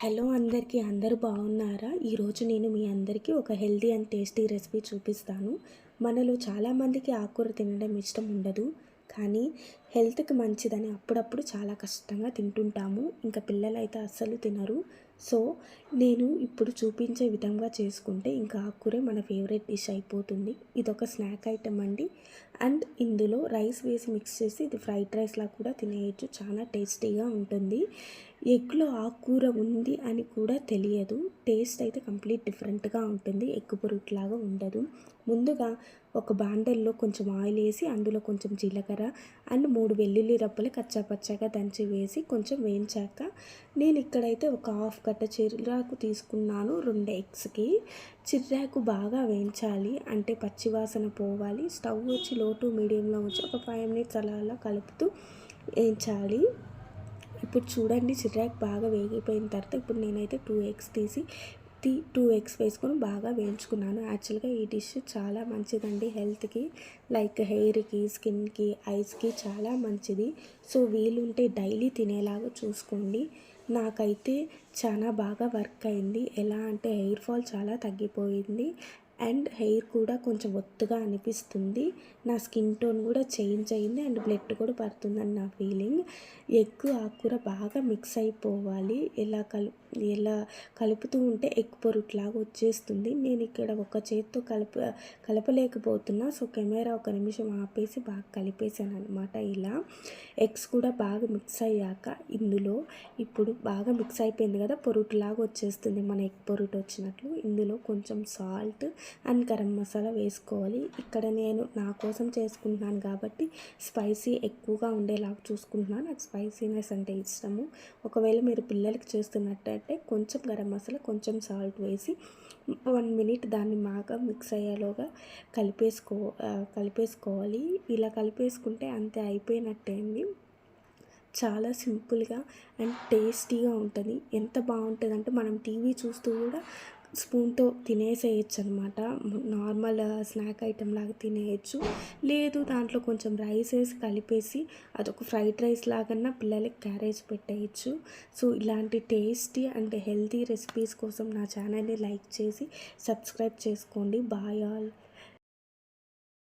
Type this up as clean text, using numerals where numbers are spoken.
Hello అందరికీ అందరూ బాగున్నారా? ఈరోజు నేను మీ అందరికీ ఒక హెల్తీ అండ్ టేస్టీ రెసిపీ చూపిస్తాను. మనలో చాలామందికి ఆకుకూర తినడం ఇష్టం ఉండదు. కానీ హెల్త్‌కి మంచిదని అప్పుడప్పుడు చాలా కష్టంగా తింటుంటాము. ఇంకా పిల్లలైతే అస్సలు తినరు. సో, నేను ఇప్పుడు చూపించే విధంగా చేసుకుంటే ఇంకా ఆకుకూరే మన ఫేవరెట్ డిష్ అయిపోతుంది. ఇదొక స్నాక్ ఐటెమ్ అండి. అండ్ ఇందులో రైస్ వేసి మిక్స్ చేసి ఇది ఫ్రైడ్ రైస్‌లా కూడా తినేయొచ్చు. చాలా టేస్టీగా ఉంటుంది. ఎగ్‌లో ఆకుకూర ఉంది అని కూడా తెలియదు. టేస్ట్ అయితే కంప్లీట్ డిఫరెంట్‌గా ఉంటుంది. ఎగ్ పొరుట్లాగా ఉండదు. ముందుగా ఒక బాండల్లో కొంచెం ఆయిల్ వేసి అందులో కొంచెం జీలకర్ర అండ్ 3 వెల్లుల్లి రబ్బలు కచ్చాపచ్చాగా దంచి వేసి కొంచెం వేయించాక నేను ఇక్కడైతే ఒక హాఫ్ కట్ట చిర్రాకు తీసుకున్నాను 2 ఎగ్స్‌కి. చిర్రాకు బాగా వేయించాలి, అంటే పచ్చివాసన పోవాలి. స్టవ్ వచ్చి లో టు మీడియంలో ఉంచి ఒక 5 మినిట్స్ అలా అలా కలుపుతూ వేయించాలి. ఇప్పుడు చూడండి, చిర్రాకు బాగా వేగిపోయిన తర్వాత ఇప్పుడు నేనైతే 2 ఎగ్స్ తీసి 2 ఎగ్స్ వేసుకొని బాగా వేయించుకున్నాను. యాక్చువల్గా ఈ డిష్ చాలా మంచిదండి హెల్త్కి, లైక్ హెయిర్కి, స్కిన్కి, ఐస్కి చాలా మంచిది. సో వీలుంటే డైలీ తినేలాగా చూసుకోండి. నాకైతే చాలా బాగా వర్క్ అయింది. ఎలా అంటే హెయిర్ ఫాల్ చాలా తగ్గిపోయింది అండ్ హెయిర్ కూడా కొంచెం ఒత్తుగా అనిపిస్తుంది. నా స్కిన్ టోన్ కూడా చేంజ్ అయింది అండ్ బ్లడ్ కూడా పడుతుందని నా ఫీలింగ్. ఎగ్ ఆకుకూర బాగా మిక్స్ అయిపోవాలి. ఎలా కలుపుతూ ఉంటే ఎగ్ పొరుట్లాగా వచ్చేస్తుంది. నేను ఇక్కడ ఒక చేత్తో కలపలేకపోతున్నా. సో కెమెరా ఒక నిమిషం ఆపేసి బాగా కలిపేసాను అనమాట. ఇలా ఎగ్స్ కూడా బాగా మిక్స్ అయ్యాక ఇందులో ఇప్పుడు బాగా మిక్స్ అయిపోయింది కదా, పొరుట్లాగా వచ్చేస్తుంది మన ఎగ్ పొరుటు వచ్చినట్లు. ఇందులో కొంచెం సాల్ట్ అండ్ గరం మసాలా వేసుకోవాలి. ఇక్కడ నేను నా కోసం చేసుకుంటున్నాను కాబట్టి స్పైసీ ఎక్కువగా ఉండేలాగా చూసుకుంటున్నాను. నాకు స్పైసీనెస్ అంటే ఇష్టము. ఒకవేళ మీరు పిల్లలకి చేస్తున్నట్టయితే కొంచెం గరం మసాలా, కొంచెం సాల్ట్ వేసి 1 మినిట్ దాన్ని బాగా మిక్స్ అయ్యేలోగా కలిపేసుకోవాలి. ఇలా కలిపేసుకుంటే అంతే, అయిపోయినట్టే అండి. చాలా సింపుల్గా అండ్ టేస్టీగా ఉంటుంది. ఎంత బాగుంటుందంటే మనం టీవీ చూస్తూ కూడా స్పూన్తో తినేసేయచ్చు అనమాట. నార్మల్ స్నాక్ ఐటెం లాగా తినేయచ్చు. లేదు దాంట్లో కొంచెం రైస్ వేసి కలిపేసి అదొక ఫ్రైడ్ రైస్ లాగన్నా పిల్లలకి క్యారేజ్ పెట్టేయచ్చు. సో ఇలాంటి టేస్టీ అండ్ హెల్తీ రెసిపీస్ కోసం నా ఛానల్ని లైక్ చేసి సబ్స్క్రైబ్ చేసుకోండి. Bye all.